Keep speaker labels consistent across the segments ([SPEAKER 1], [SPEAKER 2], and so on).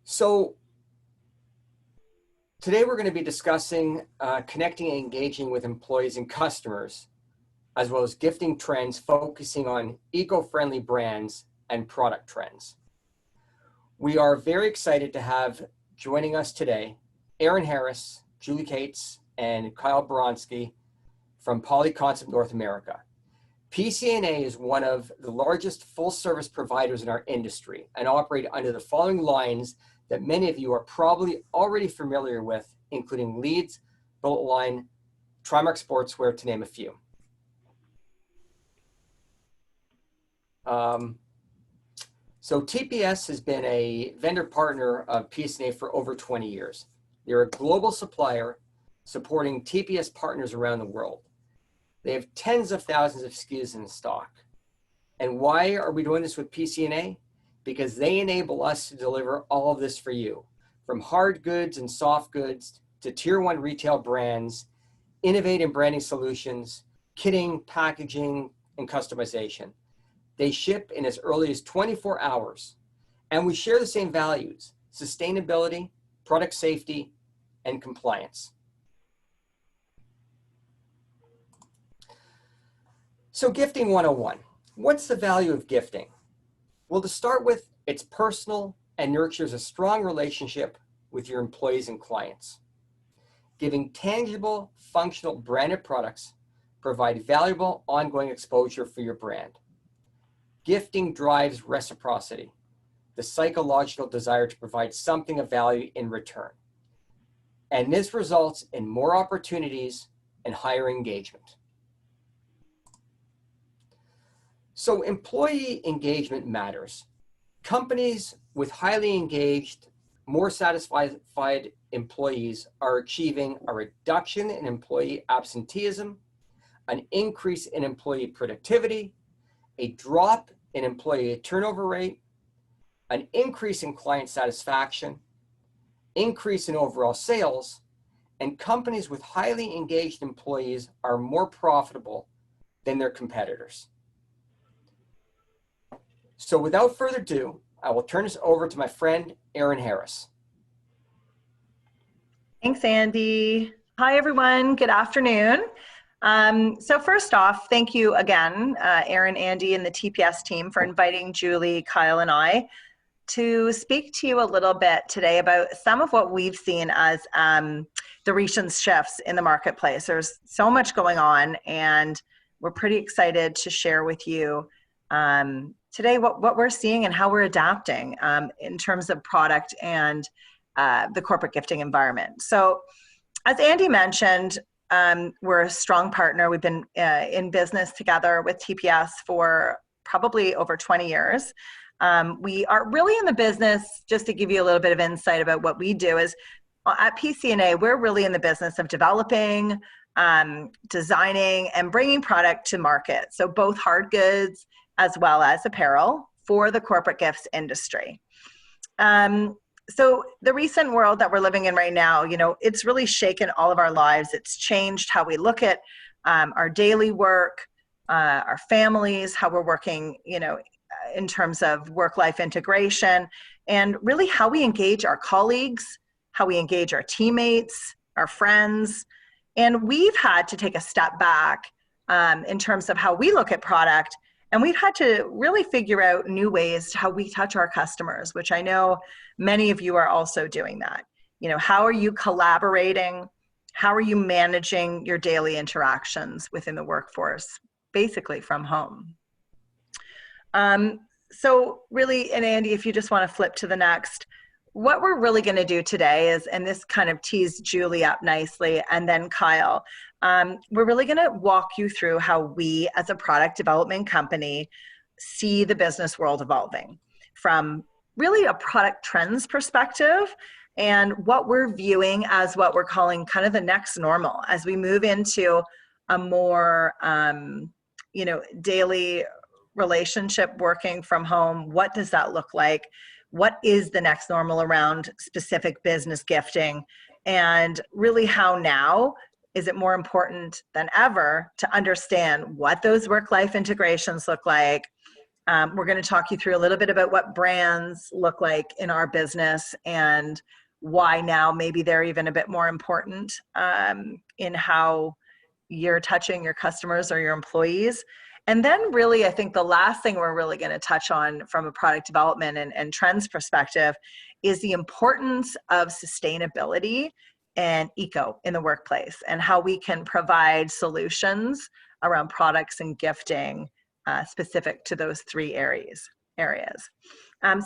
[SPEAKER 1] So today we're going to be discussing connecting and engaging with employees and customers, as well as gifting trends, focusing on eco-friendly brands and product trends. We are very excited to have joining us today, Aaron Harris, Julie Cates, and Kyle Bronski from Polyconcept North America. PCNA is one of the largest full-service providers in our industry and operate under the following lines that many of you are probably already familiar with, including Leeds, Bullet Line, Trimark Sportswear, to name a few. So TPS has been a vendor partner of PCNA for over 20 years. They're a global supplier supporting TPS partners around the world. They have tens of thousands of SKUs in stock. And why are we doing this with PCNA? Because they enable us to deliver all of this for you, from hard goods and soft goods to tier 1 retail brands, innovative branding solutions, kitting, packaging, and customization. They ship in as early as 24 hours. And we share the same values: sustainability, product safety, and compliance. So gifting 101, what's the value of gifting? Well, to start with, it's personal and nurtures a strong relationship with your employees and clients. Giving tangible, functional branded products provide valuable ongoing exposure for your brand. Gifting drives reciprocity, the psychological desire to provide something of value in return. And this results in more opportunities and higher engagement. So employee engagement matters. Companies with highly engaged, more satisfied employees are achieving a reduction in employee absenteeism, an increase in employee productivity, a drop in employee turnover rate, an increase in client satisfaction, increase in overall sales, and companies with highly engaged employees are more profitable than their competitors. So without further ado, I will turn this over to my friend, Aaron Harris.
[SPEAKER 2] Thanks, Andy. Hi, everyone. Good afternoon. So first off, thank you again, Aaron, Andy, and the TPS team for inviting Julie, Kyle, and I to speak to you a little bit today about some of what we've seen as the recent shifts in the marketplace. There's so much going on, and we're pretty excited to share with you today what we're seeing and how we're adapting in terms of product and the corporate gifting environment. So as Andy mentioned, we're a strong partner. We've been in business together with TPS for probably over 20 years. We are really in the business, just to give you a little bit of insight about what we do, is at PCNA, we're really in the business of developing, designing, and bringing product to market. So both hard goods as well as apparel for the corporate gifts industry. So the recent world that we're living in right now, it's really shaken all of our lives. It's changed how we look at our daily work, our families, how we're working, in terms of work-life integration, and really how we engage our colleagues, how we engage our teammates, our friends. And we've had to take a step back in terms of how we look at product. And we've had to really figure out new ways to how we touch our customers, which I know many of you are also doing that. How are you collaborating? How are you managing your daily interactions within the workforce, basically from home? So really, and Andy, if you just want to flip to the next, what we're really going to do today is, and this kind of teased Julie up nicely, and then Kyle, we're really going to walk you through how we as a product development company see the business world evolving from really a product trends perspective and what we're viewing as what we're calling kind of the next normal as we move into a more, daily relationship working from home. What does that look like? What is the next normal around specific business gifting? And really how now is it more important than ever to understand what those work-life integrations look like, We're going to talk you through a little bit about what brands look like in our business and why now maybe they're even a bit more important in how you're touching your customers or your employees. And then really, I think the last thing we're really going to touch on from a product development and trends perspective is the importance of sustainability and eco in the workplace and how we can provide solutions around products and gifting specific to those three areas.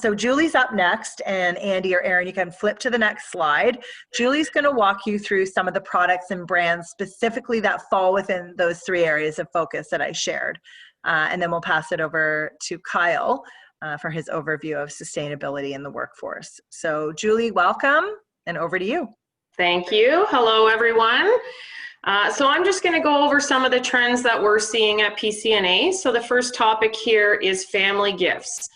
[SPEAKER 2] So Julie's up next, and Andy or Aaron, you can flip to the next slide. Julie's going to walk you through some of the products and brands specifically that fall within those three areas of focus that I shared. And then we'll pass it over to Kyle for his overview of sustainability in the workforce. So Julie, welcome, and over to you.
[SPEAKER 3] Thank you. Hello, everyone. So I'm just going to go over some of the trends that we're seeing at PCNA. So the first topic here is family gifts.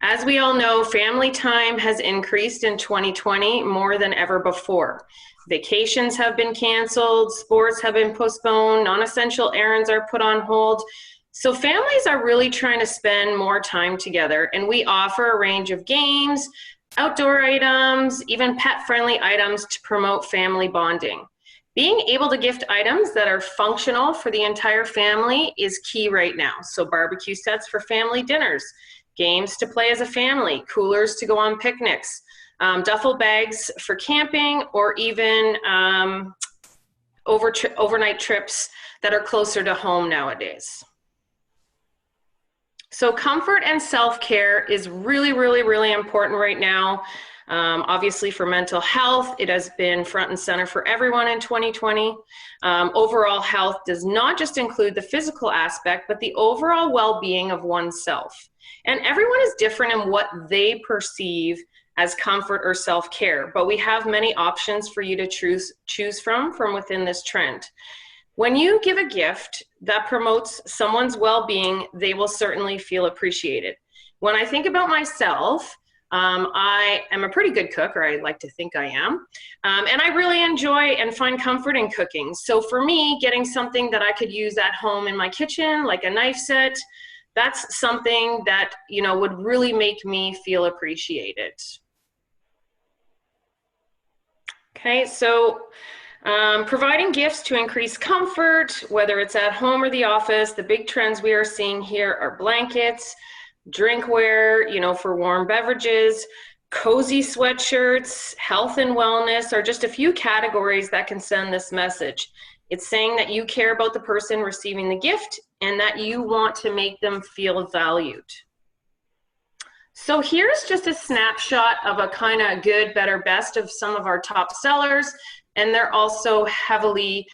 [SPEAKER 3] As we all know, family time has increased in 2020 more than ever before. Vacations have been canceled, sports have been postponed, non-essential errands are put on hold. So families are really trying to spend more time together, and we offer a range of games, outdoor items, even pet-friendly items to promote family bonding. Being able to gift items that are functional for the entire family is key right now. So barbecue sets for family dinners, games to play as a family, coolers to go on picnics, duffel bags for camping, or even overnight trips that are closer to home nowadays. So comfort and self-care is really, really, really important right now. Obviously for mental health, it has been front and center for everyone in 2020. Overall health does not just include the physical aspect, but the overall well-being of oneself. And everyone is different in what they perceive as comfort or self-care, but we have many options for you to choose from within this trend. When you give a gift that promotes someone's well-being, they will certainly feel appreciated. When I think about myself, I am a pretty good cook, or I like to think I am, and I really enjoy and find comfort in cooking. So for me, getting something that I could use at home in my kitchen, like a knife set, that's something that, you know, would really make me feel appreciated. Okay, so providing gifts to increase comfort, whether it's at home or the office, the big trends we are seeing here are blankets, drinkware, you know, for warm beverages, cozy sweatshirts, health and wellness are just a few categories that can send this message. It's saying that you care about the person receiving the gift and that you want to make them feel valued. So here's just a snapshot of a kind of good, better, best of some of our top sellers, and they're also heavily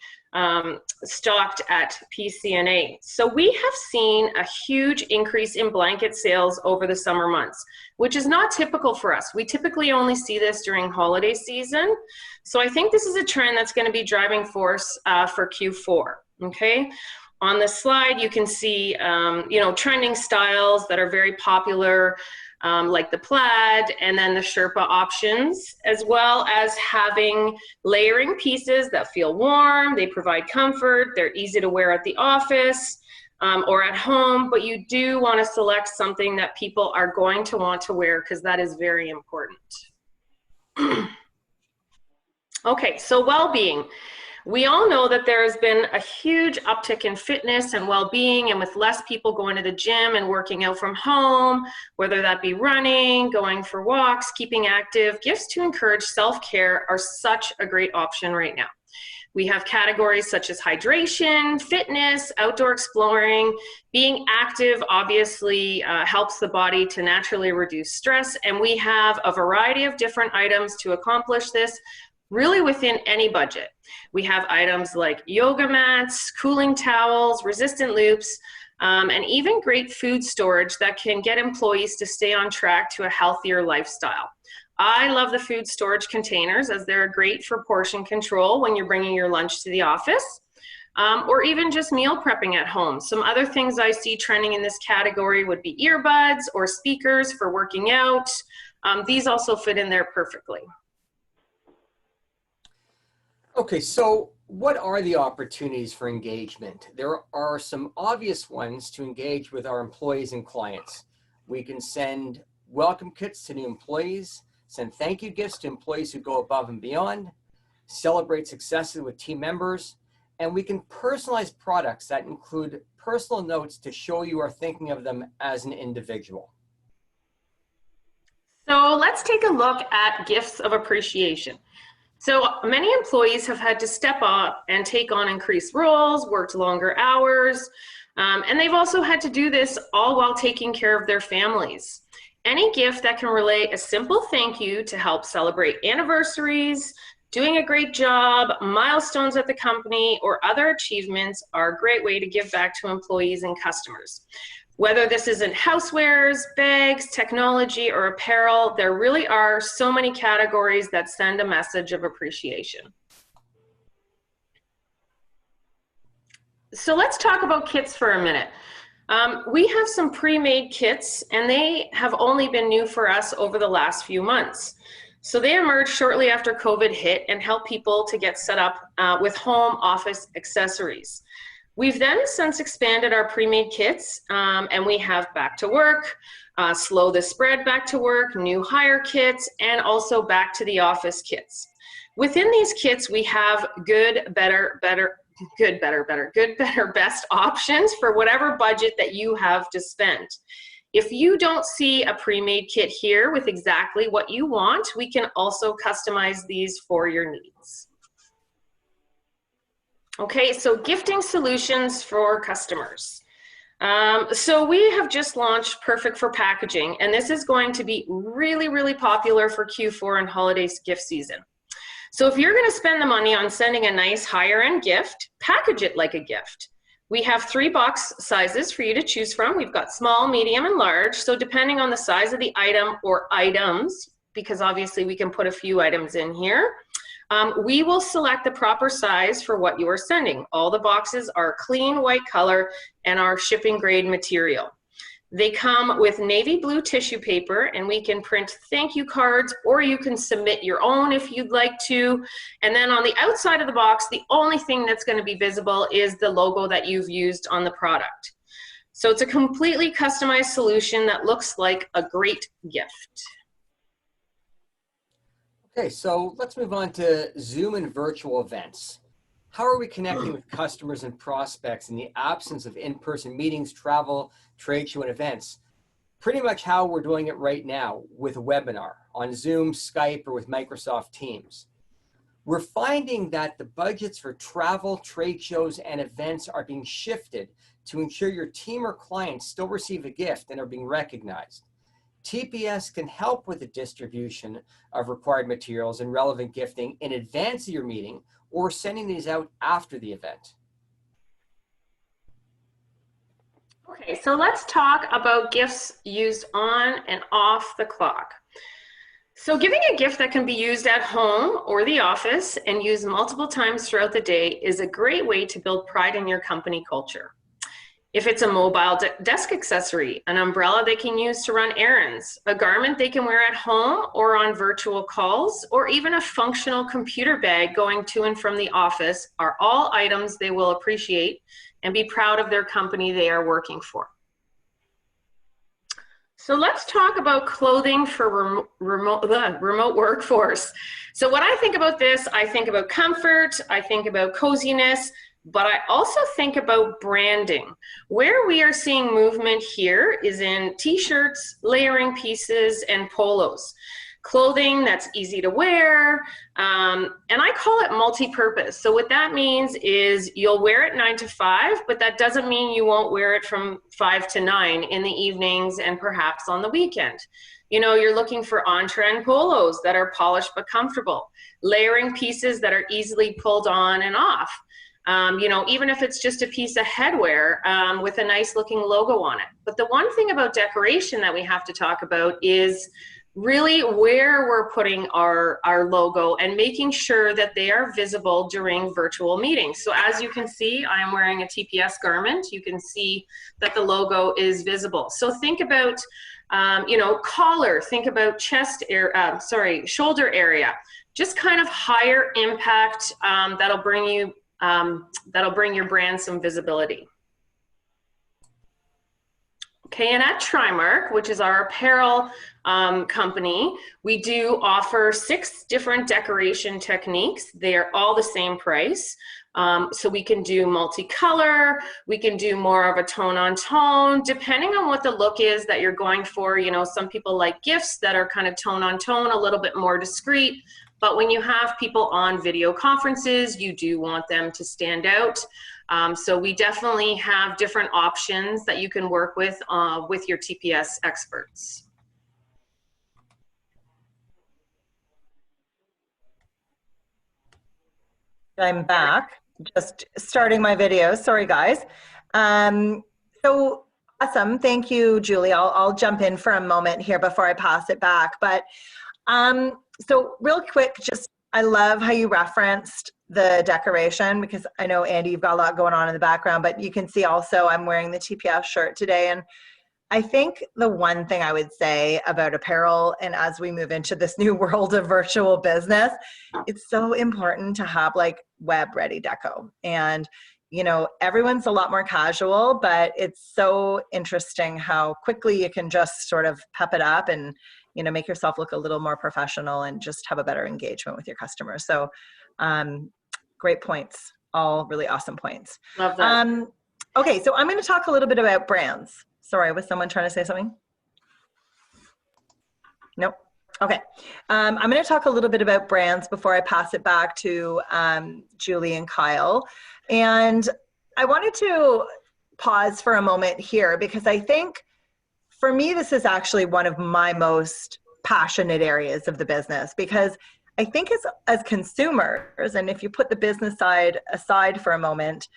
[SPEAKER 3] stocked at PCNA. So we have seen a huge increase in blanket sales over the summer months, which is not typical for us. We typically only see this during holiday season. So I think this is a trend that's going to be driving force for Q4, okay? On this slide, you can see, you know, trending styles that are very popular, like the plaid and then the Sherpa options, as well as having layering pieces that feel warm, they provide comfort, they're easy to wear at the office or at home, but you do want to select something that people are going to want to wear because that is very important. Okay, so well-being. We all know that there has been a huge uptick in fitness and well-being, and with less people going to the gym and working out from home, whether that be running, going for walks, keeping active, gifts to encourage self-care are such a great option right now. We have categories such as hydration, fitness, outdoor exploring. Being active obviously helps the body to naturally reduce stress, and we have a variety of different items to accomplish this, really within any budget. We have items like yoga mats, cooling towels, resistant loops, and even great food storage that can get employees to stay on track to a healthier lifestyle. I love the food storage containers as they're great for portion control when you're bringing your lunch to the office, or even just meal prepping at home. Some other things I see trending in this category would be earbuds or speakers for working out. These also fit in there perfectly.
[SPEAKER 1] Okay, so what are the opportunities for engagement? There are some obvious ones to engage with our employees and clients. We can send welcome kits to new employees, send thank you gifts to employees who go above and beyond, celebrate successes with team members, and we can personalize products that include personal notes to show you are thinking of them as an individual.
[SPEAKER 3] So let's take a look at gifts of appreciation. So many employees have had to step up and take on increased roles, worked longer hours, and they've also had to do this all while taking care of their families. Any gift that can relate a simple thank you to help celebrate anniversaries, doing a great job, milestones at the company, or other achievements are a great way to give back to employees and customers. Whether this is in housewares, bags, technology, or apparel, there really are so many categories that send a message of appreciation. So let's talk about kits for a minute. We have some pre-made kits, and they have only been new for us over the last few months. So they emerged shortly after COVID hit and helped people to get set up with home office accessories. We've then since expanded our pre-made kits, and we have back to work, slow the spread back to work, new hire kits, and also back to the office kits. Within these kits, we have good, better, best options for whatever budget that you have to spend. If you don't see a pre-made kit here with exactly what you want, we can also customize these for your needs. Okay, so gifting solutions for customers. So we have just launched Perfect for Packaging, and this is going to be really, really popular for Q4 and holiday gift season. So if you're going to spend the money on sending a nice higher end gift, package it like a gift. We have 3 box sizes for you to choose from. We've got small, medium, and large. So depending on the size of the item or items, because obviously we can put a few items in here, we will select the proper size for what you are sending. All the boxes are clean white color and are shipping grade material. They come with navy blue tissue paper, and we can print thank you cards, or you can submit your own if you'd like to. And then on the outside of the box, the only thing that's going to be visible is the logo that you've used on the product. So it's a completely customized solution that looks like a great gift.
[SPEAKER 1] Okay, so let's move on to Zoom and virtual events. How are we connecting with customers and prospects in the absence of in-person meetings, travel, trade show, and events? Pretty much how we're doing it right now with a webinar on Zoom, Skype, or with Microsoft Teams. We're finding that the budgets for travel, trade shows, and events are being shifted to ensure your team or clients still receive a gift and are being recognized. TPS can help with the distribution of required materials and relevant gifting in advance of your meeting or sending these out after the event.
[SPEAKER 3] Okay, so let's talk about gifts used on and off the clock. So giving a gift that can be used at home or the office and used multiple times throughout the day is a great way to build pride in your company culture. If it's a mobile desk accessory, an umbrella they can use to run errands, a garment they can wear at home or on virtual calls, or even a functional computer bag going to and from the office are all items they will appreciate and be proud of their company they are working for. So let's talk about clothing for remote workforce. So when I think about this, I think about comfort, I think about coziness, but I also think about branding. Where we are seeing movement here is in t-shirts, layering pieces, and polos. Clothing that's easy to wear, and I call it multi-purpose. So what that means is you'll wear it 9 to 5, but that doesn't mean you won't wear it from 5 to 9 in the evenings and perhaps on the weekend. You know, you're looking for on-trend polos that are polished but comfortable, layering pieces that are easily pulled on and off. You know, even if it's just a piece of headwear with a nice looking logo on it. But the one thing about decoration that we have to talk about is really where we're putting our logo and making sure that they are visible during virtual meetings. So as you can see, I am wearing a TPS garment. You can see that the logo is visible. So think about, you know, collar, think about chest area, shoulder area, just kind of higher impact that'll bring your brand some visibility. Okay, and at Trimark, which is our apparel company, we do offer 6 different decoration techniques. They're all the same price. So we can do multicolor, we can do more of a tone on tone, depending on what the look is that you're going for. You know, some people like gifts that are kind of tone on tone, a little bit more discreet. But when you have people on video conferences, you do want them to stand out. So we definitely have different options that you can work with your TPS experts.
[SPEAKER 2] I'm back, just starting my video. Sorry, guys. So awesome. Thank you, Julie. I'll jump in for a moment here before I pass it back. But so real quick, just I love how you referenced the decoration, because I know, Andy, you've got a lot going on in the background, but you can see also I'm wearing the TPS shirt today. And I think the one thing I would say about apparel, and as we move into this new world of virtual business, it's so important to have like web ready deco. And, you know, everyone's a lot more casual, but it's so interesting how quickly you can just sort of pep it up and, you know, make yourself look a little more professional and just have a better engagement with your customers. So great points, all really awesome points.
[SPEAKER 3] Love that.
[SPEAKER 2] Okay, so I'm going to talk a little bit about brands. Sorry, was someone trying to say something? Nope. Okay. I'm going to talk a little bit about brands before I pass it back to Julie and Kyle. And I wanted to pause for a moment here, because I think for me, this is actually one of my most passionate areas of the business, because I think as consumers, and if you put the business side aside for a moment,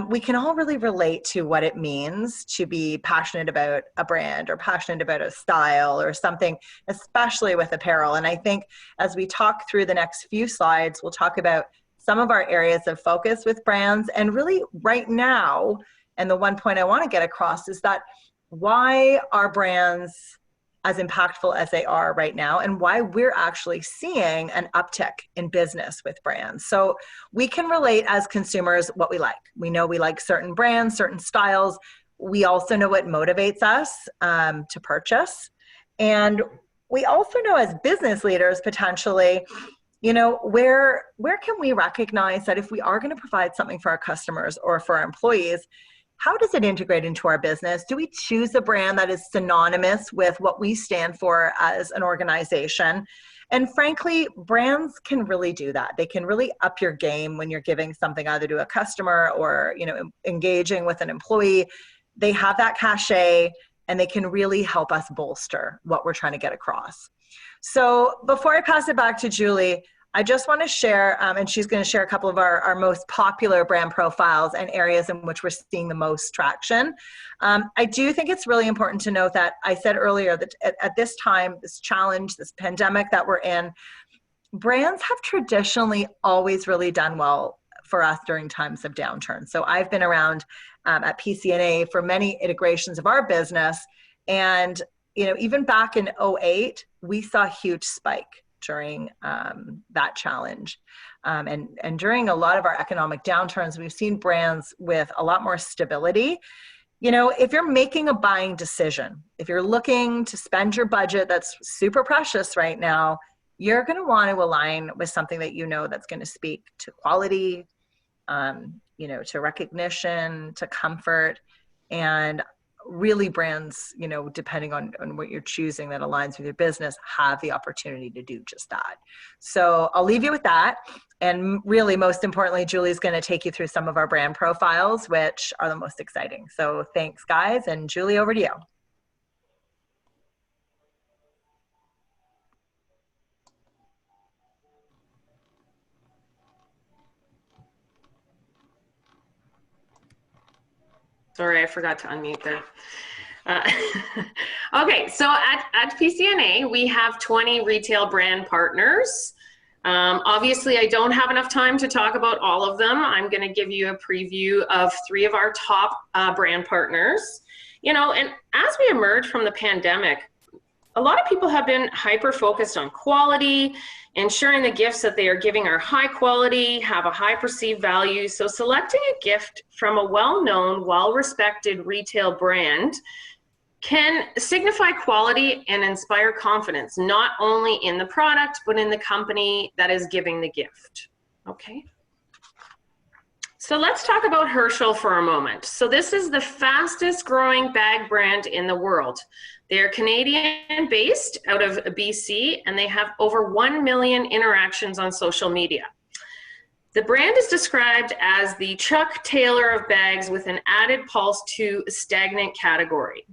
[SPEAKER 2] we can all really relate to what it means to be passionate about a brand or passionate about a style or something, especially with apparel. And I think as we talk through the next few slides, we'll talk about some of our areas of focus with brands. And really right now, and the one point I want to get across is that why are brands as impactful as they are right now, and why we're actually seeing an uptick in business with brands. So we can relate as consumers what we like. We know we like certain brands, certain styles. We also know what motivates us to purchase. And we also know as business leaders, potentially, you know, where can we recognize that if we are going to provide something for our customers or for our employees, how does it integrate into our business? Do we choose a brand that is synonymous with what we stand for as an organization? And frankly, brands can really do that. They can really up your game when you're giving something either to a customer or, you know, engaging with an employee. They have that cachet, and they can really help us bolster what we're trying to get across. So before I pass it back to Julie, I just want to share, and she's going to share a couple of our most popular brand profiles and areas in which we're seeing the most traction. I do think it's really important to note that I said earlier that at this time, this challenge, this pandemic that we're in, brands have traditionally always really done well for us during times of downturn. So I've been around at PCNA for many iterations of our business. And, you know, even back in 2008, we saw a huge spike during that challenge. And during a lot of our economic downturns, we've seen brands with a lot more stability. You know, if you're making a buying decision, if you're looking to spend your budget that's super precious right now, you're going to want to align with something that you know that's going to speak to quality, you know, to recognition, to comfort, and really brands, you know, depending on what you're choosing that aligns with your business, have the opportunity to do just that. So I'll leave you with that. And really, most importantly, Julie's going to take you through some of our brand profiles, which are the most exciting. So thanks, guys. And Julie, over to you.
[SPEAKER 3] Sorry, I forgot to unmute there. Okay, so at PCNA, we have 20 retail brand partners. Obviously, I don't have enough time to talk about all of them. I'm going to give you a preview of 3 of our top brand partners. You know, and as we emerge from the pandemic, a lot of people have been hyper-focused on quality, ensuring the gifts that they are giving are high quality, have a high perceived value. So selecting a gift from a well-known, well-respected retail brand can signify quality and inspire confidence, not only in the product, but in the company that is giving the gift. Okay. So let's talk about Herschel for a moment. So this is the fastest growing bag brand in the world. They're Canadian based out of BC, and they have over 1 million interactions on social media. The brand is described as the Chuck Taylor of bags with an added pulse to a stagnant category.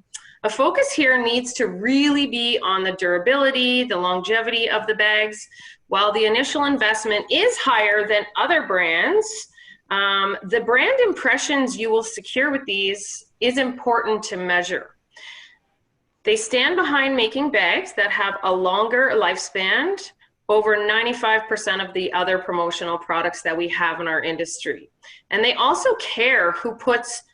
[SPEAKER 3] A focus here needs to really be on the durability, the longevity of the bags. While the initial investment is higher than other brands, the brand impressions you will secure with these is important to measure. They stand behind making bags that have a longer lifespan, over 95% of the other promotional products that we have in our industry. And they also care who puts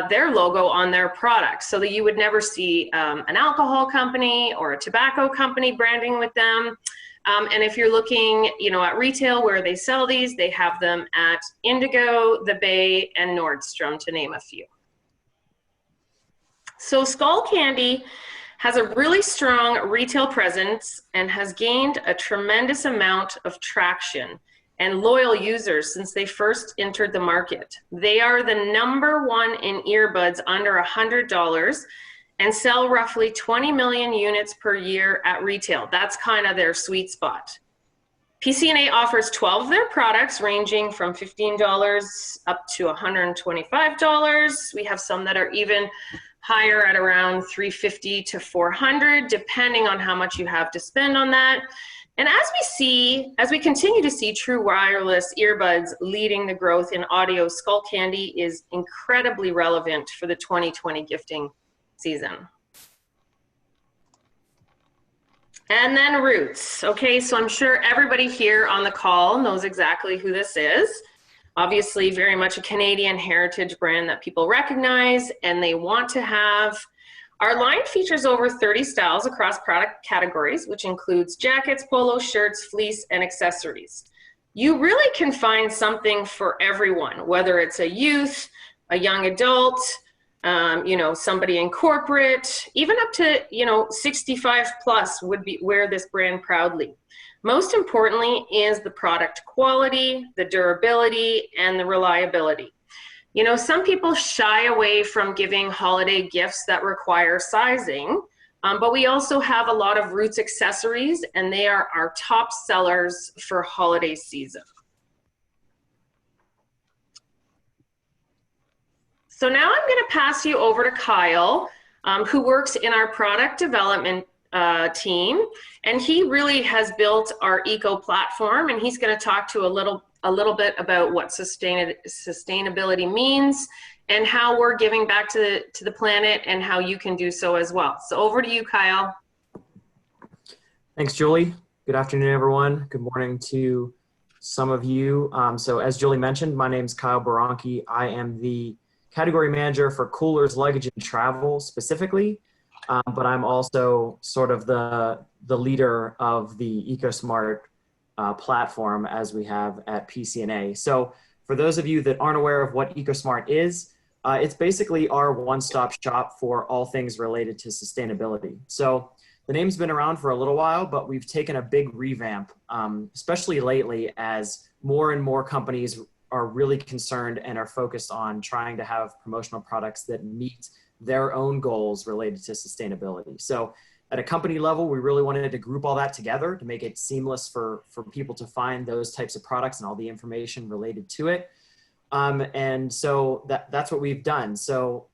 [SPEAKER 3] their logo on their products, so that you would never see an alcohol company or a tobacco company branding with them. And if you're looking, at retail where they sell these, they have them at Indigo, The Bay, and Nordstrom, to name a few. So Skull Candy has a really strong retail presence and has gained a tremendous amount of traction and loyal users since they first entered the market. They are the #1 in earbuds under $100 and sell roughly 20 million units per year at retail. That's kind of their sweet spot. PCNA offers 12 of their products ranging from $15 up to $125. We have some that are even higher at around $350 to $400, depending on how much you have to spend on that. And as we continue to see true wireless earbuds leading the growth in audio, Skull Candy is incredibly relevant for the 2020 gifting season. And then Roots. Okay, so I'm sure everybody here on the call knows exactly who this is. Obviously, very much a Canadian heritage brand that people recognize and they want to have. Our line features over 30 styles across product categories, which includes jackets, polos, shirts, fleece, and accessories. You really can find something for everyone, whether it's a youth, a young adult, somebody in corporate, even up to, 65 plus would wear this brand proudly. Most importantly is the product quality, the durability, and the reliability. Some people shy away from giving holiday gifts that require sizing, but we also have a lot of Roots accessories, and they are our top sellers for holiday season. So now I'm going to pass you over to Kyle, who works in our product development team, and he really has built our eco platform, and he's going to talk to a little bit about what sustainability means and how we're giving back to the planet and how you can do so as well. So over to you, Kyle.
[SPEAKER 4] Thanks, Julie. Good afternoon, everyone. Good morning to some of you. So as Julie mentioned, my name is Kyle Baranki. I am the category manager for coolers, luggage, and travel specifically. But I'm also sort of the leader of the EcoSmart platform as we have at PCNA. So for those of you that aren't aware of what EcoSmart is, it's basically our one-stop shop for all things related to sustainability. So the name's been around for a little while, but we've taken a big revamp, especially lately as more and more companies are really concerned and are focused on trying to have promotional products that meet their own goals related to sustainability. So at a company level, we really wanted to group all that together to make it seamless for people to find those types of products and all the information related to it. And so that's what we've done. So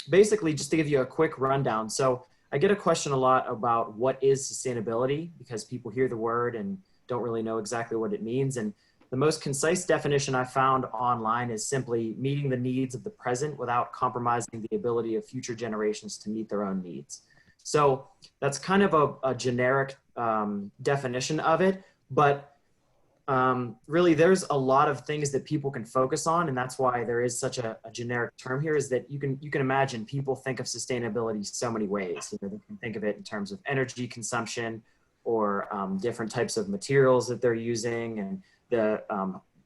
[SPEAKER 4] basically, just to give you a quick rundown. So I get a question a lot about what is sustainability, because people hear the word and don't really know exactly what it means. And the most concise definition I found online is simply meeting the needs of the present without compromising the ability of future generations to meet their own needs. So that's kind of a generic definition of it, but really there's a lot of things that people can focus on, and that's why there is such a generic term here, is that you can imagine people think of sustainability so many ways. They can think of it in terms of energy consumption or different types of materials that they're using, and the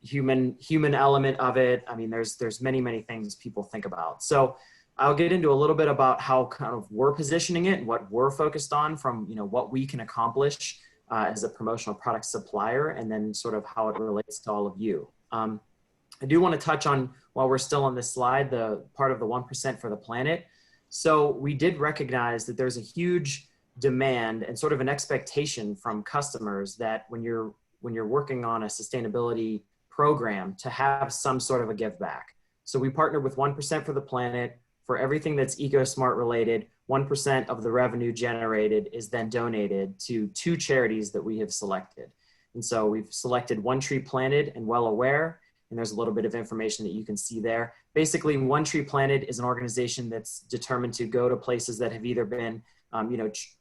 [SPEAKER 4] human element of it. I mean, there's many things people think about. So I'll get into a little bit about how kind of we're positioning it and what we're focused on from, what we can accomplish as a promotional product supplier, and then sort of how it relates to all of you. I do want to touch on, while we're still on this slide, the part of the 1% for the planet. So we did recognize that there's a huge demand and sort of an expectation from customers that when you're working on a sustainability program, to have some sort of a give back. So we partnered with 1% for the planet. For everything that's EcoSmart related, 1% of the revenue generated is then donated to 2 charities that we have selected. And so we've selected One Tree Planted and Well Aware, and there's a little bit of information that you can see there. Basically, One Tree Planted is an organization that's determined to go to places that have either been,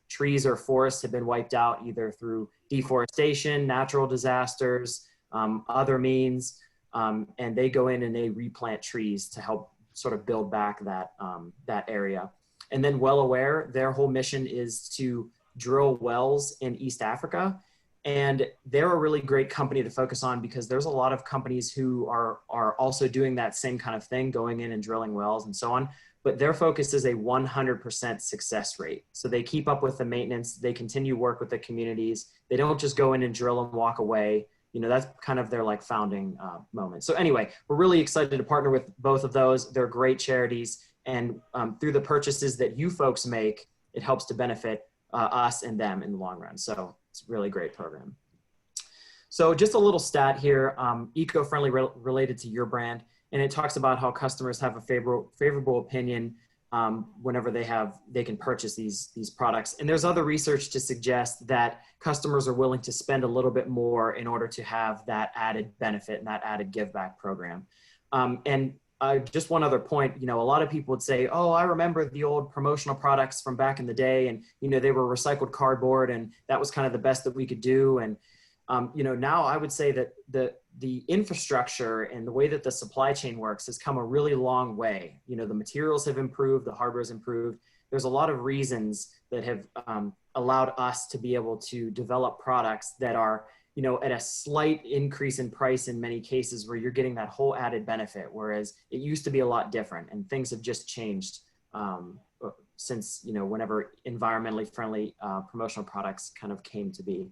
[SPEAKER 4] trees or forests have been wiped out either through deforestation, natural disasters, other means, and they go in and they replant trees to help sort of build back that area. And then Well Aware, their whole mission is to drill wells in East Africa. And they're a really great company to focus on, because there's a lot of companies who are also doing that same kind of thing, going in and drilling wells and so on. But their focus is a 100% success rate. So they keep up with the maintenance, they continue work with the communities. They don't just go in and drill and walk away. That's kind of their like founding moment. So anyway, we're really excited to partner with both of those. They're great charities. And through the purchases that you folks make, it helps to benefit us and them in the long run. So it's a really great program. So just a little stat here, eco-friendly related to your brand. And it talks about how customers have a favorable opinion whenever they can purchase these products. And there's other research to suggest that customers are willing to spend a little bit more in order to have that added benefit and that added give back program. And just one other point, a lot of people would say, oh, I remember the old promotional products from back in the day, and they were recycled cardboard, and that was kind of the best that we could do. And now I would say that the infrastructure and the way that the supply chain works has come a really long way. The materials have improved, the hardware has improved. There's a lot of reasons that have allowed us to be able to develop products that are, at a slight increase in price in many cases, where you're getting that whole added benefit, whereas it used to be a lot different, and things have just changed since, whenever environmentally friendly promotional products kind of came to be.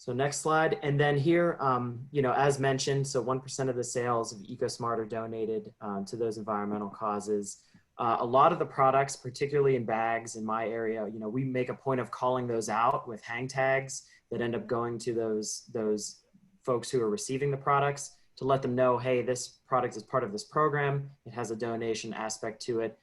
[SPEAKER 4] So next slide. And then here, as mentioned, so 1% of the sales of EcoSmart are donated to those environmental causes. A lot of the products, particularly in bags in my area, we make a point of calling those out with hang tags that end up going to those folks who are receiving the products, to let them know, hey, this product is part of this program. It has a donation aspect to it.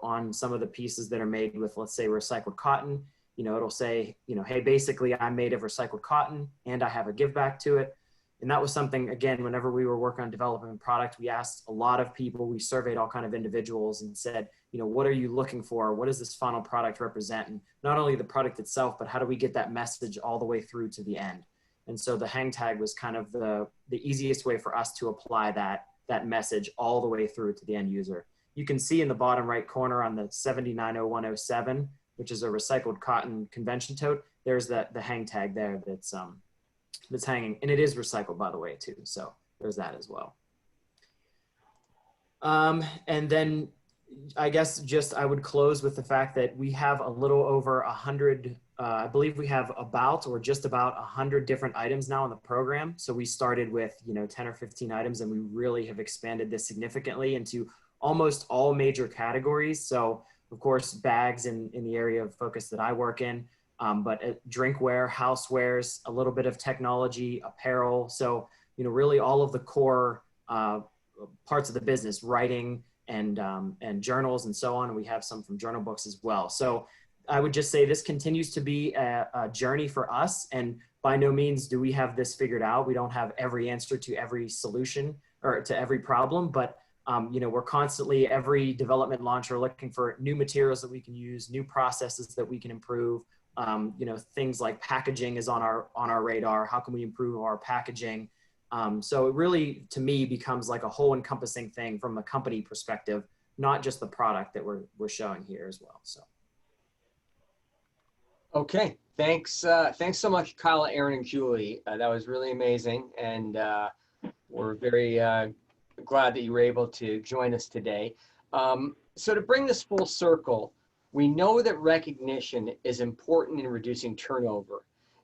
[SPEAKER 4] On some of the pieces that are made with, let's say, recycled cotton, it'll say, hey, basically I'm made of recycled cotton and I have a give back to it. And that was something, again, whenever we were working on developing a product, we asked a lot of people, we surveyed all kind of individuals and said, what are you looking for? What does this final product represent? And not only the product itself, but how do we get that message all the way through to the end? And so the hang tag was kind of the easiest way for us to apply that message all the way through to the end user. You can see in the bottom right corner on the 790107, which is a recycled cotton convention tote, there's the hang tag there that's hanging, and it is recycled, by the way, too. So there's that as well. And then I guess I would close with the fact that we have a little over 100, I believe we have about or just about 100 different items now in the program. So we started with 10 or 15 items, and we really have expanded this significantly into almost all major categories. So of course, bags in the area of focus that I work in, but drinkware, housewares, a little bit of technology, apparel. So, really all of the core parts of the business, writing and journals and so on. And we have some from journal books as well. So I would just say this continues to be a journey for us. And by no means do we have this figured out. We don't have every answer to every solution or to every problem, but we're constantly, every development launch, we're looking for new materials that we can use, new processes that we can improve. Things like packaging is on our radar. How can we improve our packaging? So it really, to me, becomes like a whole encompassing thing from a company perspective, not just the product that we're showing here as well. So.
[SPEAKER 1] Okay, thanks. Thanks so much, Kyle, Aaron, and Julie. That was really amazing, and we're very glad that you were able to join us today. So to bring this full circle, we know that recognition is important in reducing turnover.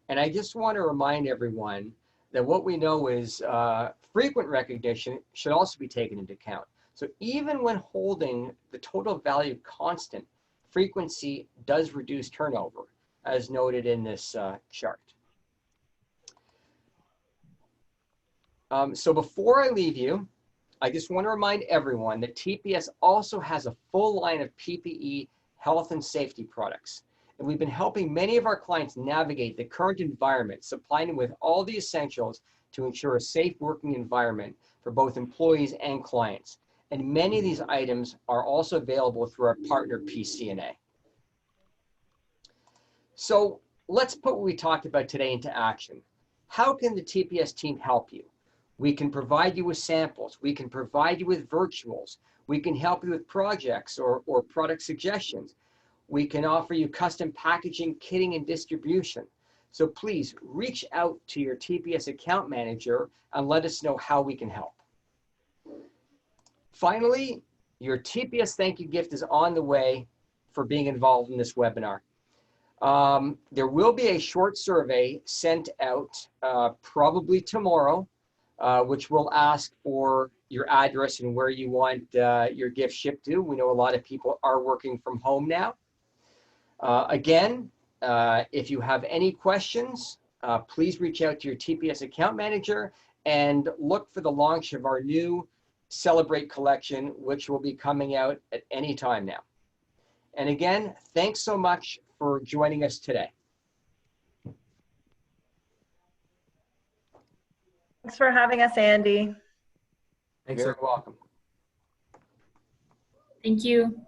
[SPEAKER 1] And I just want to remind everyone that what we know is frequent recognition should also be taken into account. So even when holding the total value constant, frequency does reduce turnover, as noted in this chart. So before I leave you, I just want to remind everyone that TPS also has a full line of PPE health and safety products. And we've been helping many of our clients navigate the current environment, supplying them with all the essentials to ensure a safe working environment for both employees and clients. And many of these items are also available through our partner PCNA. So let's put what we talked about today into action. How can the TPS team help you? We can provide you with samples. We can provide you with virtuals. We can help you with projects or product suggestions. We can offer you custom packaging, kitting, and distribution. So please reach out to your TPS account manager and let us know how we can help. Finally, your TPS thank you gift is on the way for being involved in this webinar. There will be a short survey sent out probably tomorrow, which will ask for your address and where you want your gift shipped to. We know a lot of people are working from home now. Again, if you have any questions, please reach out to your TPS account manager and look for the launch of our new Celebrate collection, which will be coming out at any time now. And again, thanks so much for joining us today.
[SPEAKER 2] Thanks for having us, Andy.
[SPEAKER 4] Thanks.
[SPEAKER 1] You're welcome.
[SPEAKER 5] Thank you.